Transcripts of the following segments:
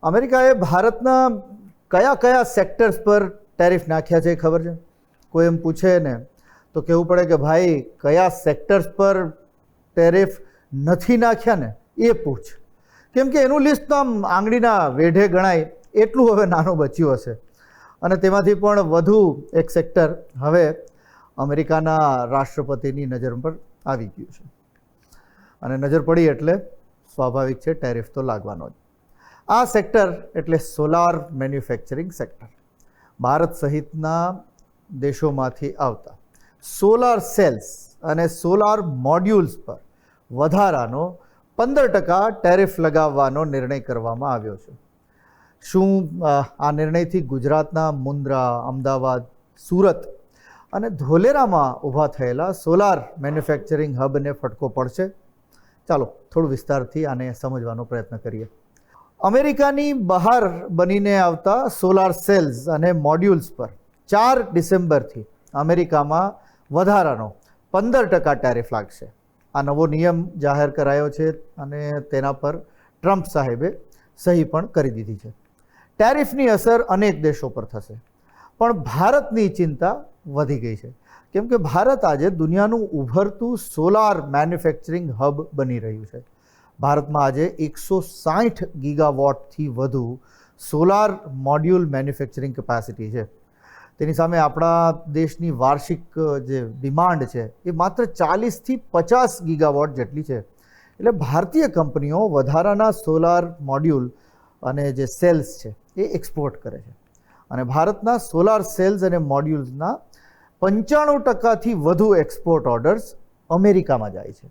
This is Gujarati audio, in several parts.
અમેરિકાએ ભારતના કયા કયા સેક્ટર્સ પર ટેરિફ નાખ્યા છે ખબર છે? કોઈ એમ પૂછે ને તો કહેવું પડે કે ભાઈ કયા સેક્ટર્સ પર ટેરિફ નથી નાખ્યા ને એ પૂછ, કેમ કે એનું લિસ્ટ તો આમ આંગળીના વેઢે ગણાય એટલું હવે નાનું બચ્યું હશે. અને તેમાંથી પણ વધુ એક સેક્ટર હવે અમેરિકાના રાષ્ટ્રપતિની નજર પર આવી ગયું છે, અને નજર પડી એટલે સ્વાભાવિક છે ટેરિફ તો લાગવાનો જ. આ સેક્ટર એટલે સોલાર મેન્યુફેક્ચરિંગ સેક્ટર. ભારત સહિતના દેશોમાંથી આવતા સોલાર સેલ્સ અને સોલાર મોડ્યુલ્સ પર વધારાનો 15% ટેરિફ લગાવવાનો નિર્ણય કરવામાં આવ્યો છે. શું આ નિર્ણયથી ગુજરાતના મુન્દ્રા, અમદાવાદ, સુરત અને ધોલેરામાં ઊભા થયેલા સોલાર મેન્યુફેક્ચરિંગ હબને ફટકો પડશે? ચાલો થોડું વિસ્તારથી આને સમજવાનો પ્રયત્ન કરીએ. અમેરિકાની બહાર બનીને આવતા સોલાર સેલ્સ અને મોડ્યુલ્સ પર 4 ડિસેમ્બરથી અમેરિકામાં વધારાનો 15% ટેરિફ લાગશે. આ નવો નિયમ જાહેર કરાયો છે અને તેના પર ટ્રમ્પ સાહેબે સહી પણ કરી દીધી છે. ટેરિફની અસર અનેક દેશો પર થશે, પણ ભારતની ચિંતા વધી ગઈ છે, કેમ કે ભારત આજે દુનિયાનું ઉભરતું સોલાર મેન્યુફેક્ચરિંગ હબ બની રહ્યું છે. ભારતમાં આજે 160 ગીગાવોટથી વધુ સોલાર મોડ્યુલ મેન્યુફેક્ચરિંગ કેપેસિટી છે. તેની સામે આપણા દેશની વાર્ષિક જે ડિમાન્ડ છે એ માત્ર 40થી 50 ગીગાવોટ જેટલી છે. એટલે ભારતીય કંપનીઓ વધારાના સોલાર મોડ્યુલ અને જે સેલ્સ છે એ એક્સપોર્ટ કરે છે, અને ભારતના સોલાર સેલ્સ અને મોડ્યુલ્સના 95%થી વધુ એક્સપોર્ટ ઓર્ડર્સ અમેરિકામાં જાય છે.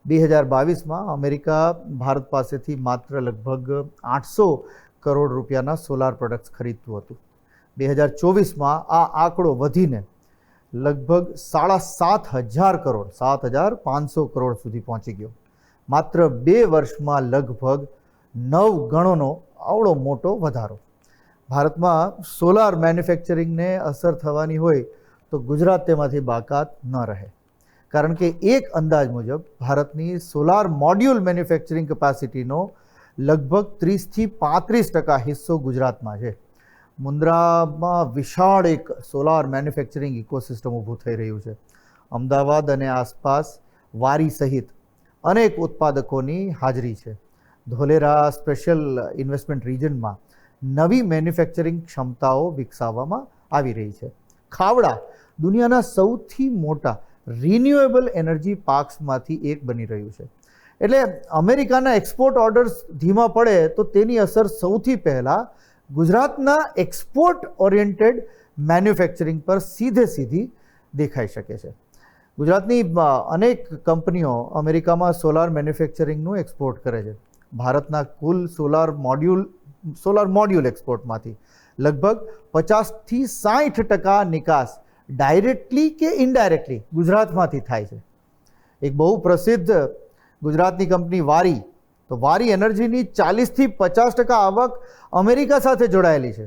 2022માં અમેરિકા ભારત પાસેથી માત્ર લગભગ 800 કરોડ રૂપિયાના સોલાર પ્રોડક્ટ્સ ખરીદતું હતું. 2024માં આ આંકડો વધીને લગભગ 7,500 કરોડ, 7,500 કરોડ સુધી પહોંચી ગયો. માત્ર 2 વર્ષમાં લગભગ 9 ગણોનો આવડો મોટો વધારો. ભારતમાં સોલાર મેન્યુફેક્ચરિંગને અસર થવાની હોય તો ગુજરાત તેમાંથી બાકાત ન રહે, કારણ કે એક અંદાજ મુજબ ભારતની સોલાર મોડ્યુલ મેન્યુફેક્ચરિંગ કેપેસિટીનો લગભગ 30થી 35% હિસ્સો ગુજરાતમાં છે. મુન્દ્રામાં વિશાળ એક સોલાર મેન્યુફેક્ચરિંગ ઇકોસિસ્ટમ ઊભું થઈ રહ્યું છે. અમદાવાદ અને આસપાસ વારી સહિત અનેક ઉત્પાદકોની હાજરી છે. ધોલેરા સ્પેશિયલ ઇન્વેસ્ટમેન્ટ રિજનમાં નવી મેન્યુફેક્ચરિંગ ક્ષમતાઓ વિકસાવવામાં આવી રહી છે. ખાવડા દુનિયાના સૌથી મોટા રિન્યુએબલ એનર્જી પાર્ક્સમાંથી એક બની રહ્યું છે. એટલે અમેરિકાના એક્સપોર્ટ ઓર્ડર્સ ધીમા પડે તો તેની અસર સૌથી પહેલાં ગુજરાતના એક્સપોર્ટ ઓરિએન્ટેડ મેન્યુફેક્ચરિંગ પર સીધી દેખાઈ શકે છે. ગુજરાતની અનેક કંપનીઓ અમેરિકામાં સોલાર મેન્યુફેક્ચરિંગનું એક્સપોર્ટ કરે છે. ભારતના કુલ સોલાર મોડ્યુલ એક્સપોર્ટમાંથી લગભગ 50થી 60% નિકાસ ડાયરેક્ટલી કે ઇનડાયરેક્ટલી ગુજરાતમાંથી થાય છે. એક બહુ પ્રસિદ્ધ ગુજરાતની કંપની વારી, તો વારી એનર્જીની 40થી 50% આવક અમેરિકા સાથે જોડાયેલી છે.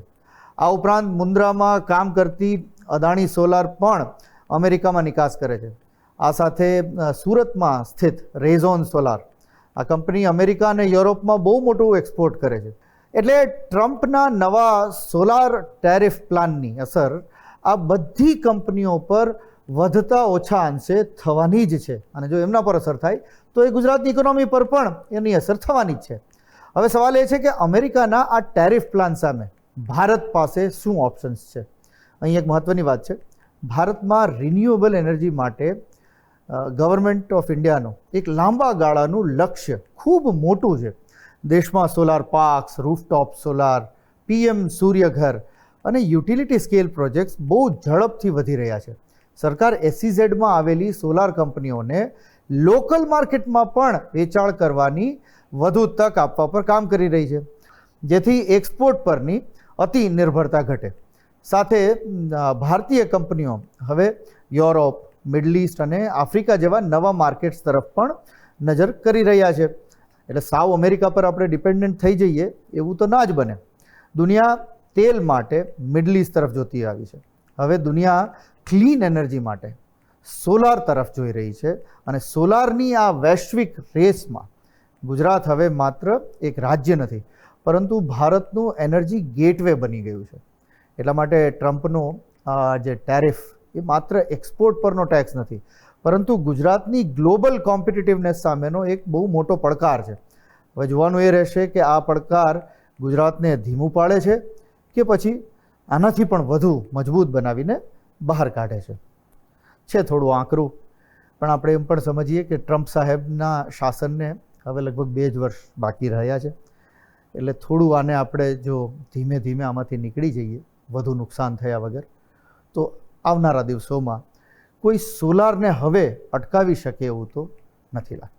આ ઉપરાંત મુન્દ્રામાં કામ કરતી અદાણી સોલાર પણ અમેરિકામાં નિકાસ કરે છે. આ સાથે સુરતમાં સ્થિત રેઝોન સોલાર, આ કંપની અમેરિકા અને યુરોપમાં બહુ મોટું એક્સપોર્ટ કરે છે. એટલે ટ્રમ્પના નવા સોલાર ટેરિફ પ્લાનની અસર આ બધી કંપનીઓ પર વધતા ઓછા અંશે થવાની જ છે, અને જો એમના પર અસર થાય તો એ ગુજરાતની ઇકોનોમી પર પણ એની અસર થવાની જ છે. હવે સવાલ એ છે કે અમેરિકાના આ ટેરિફ પ્લાન સામે ભારત પાસે શું ઓપ્શન્સ છે? અહીં એક મહત્ત્વની વાત છે. ભારતમાં રિન્યુએબલ એનર્જી માટે ગવર્મેન્ટ ઓફ ઇન્ડિયાનું એક લાંબા ગાળાનું લક્ષ્ય ખૂબ મોટું છે. દેશમાં solar parks, rooftop solar, PM Suryaghar અને યુટિલિટી સ્કેલ પ્રોજેક્ટ્સ બહુ ઝડપથી વધી રહ્યા છે. સરકાર SEZમાં આવેલી સોલાર કંપનીઓને લોકલ માર્કેટમાં પણ વેચાણ કરવાની વધુ તક આપવા પર કામ કરી રહી છે, જેથી એક્સપોર્ટ પરની અતિ નિર્ભરતા ઘટે. સાથે ભારતીય કંપનીઓ હવે યુરોપ, મિડલ ઇસ્ટ અને આફ્રિકા જેવા નવા માર્કેટ્સ તરફ પણ નજર કરી રહ્યા છે. એટલે સાવ અમેરિકા પર આપણે ડિપેન્ડન્ટ થઈ જઈએ એવું તો ના જ બને. દુનિયા તેલ માટે મિડલ ઇસ્ટ તરફ જોતી આવી છે. હવે દુનિયા ક્લીન એનર્જી માટે સોલાર તરફ જોઈ રહી છે, અને સોલારની આ વૈશ્વિક રેસમાં ગુજરાત હવે માત્ર એક રાજ્ય નથી, પરંતુ ભારતનું એનર્જી ગેટવે બની ગયું છે. એટલા માટે ટ્રમ્પનો જે ટેરિફ એ માત્ર એક્સપોર્ટ પરનો ટેક્સ નથી, પરંતુ ગુજરાતની ગ્લોબલ કોમ્પિટિટિવનેસ સામેનો એક બહુ મોટો પડકાર છે. હવે જોવાનું એ રહેશે કે આ પડકાર ગુજરાતને ધીમું પાડે છે કે પછી આનાથી પણ વધુ મજબૂત બનાવીને બહાર કાઢે છે. થોડું આકરું, પણ આપણે એમ પણ સમજીએ કે ટ્રમ્પ સાહેબના શાસનને હવે લગભગ 2 જ વર્ષ બાકી રહ્યા છે. એટલે થોડું આને આપણે જો ધીમે ધીમે આમાંથી નીકળી જઈએ વધુ નુકસાન થયા વગર, તો આવનારા દિવસોમાં કોઈ સોલારને હવે અટકાવી શકે એવું તો નથી લાગતું.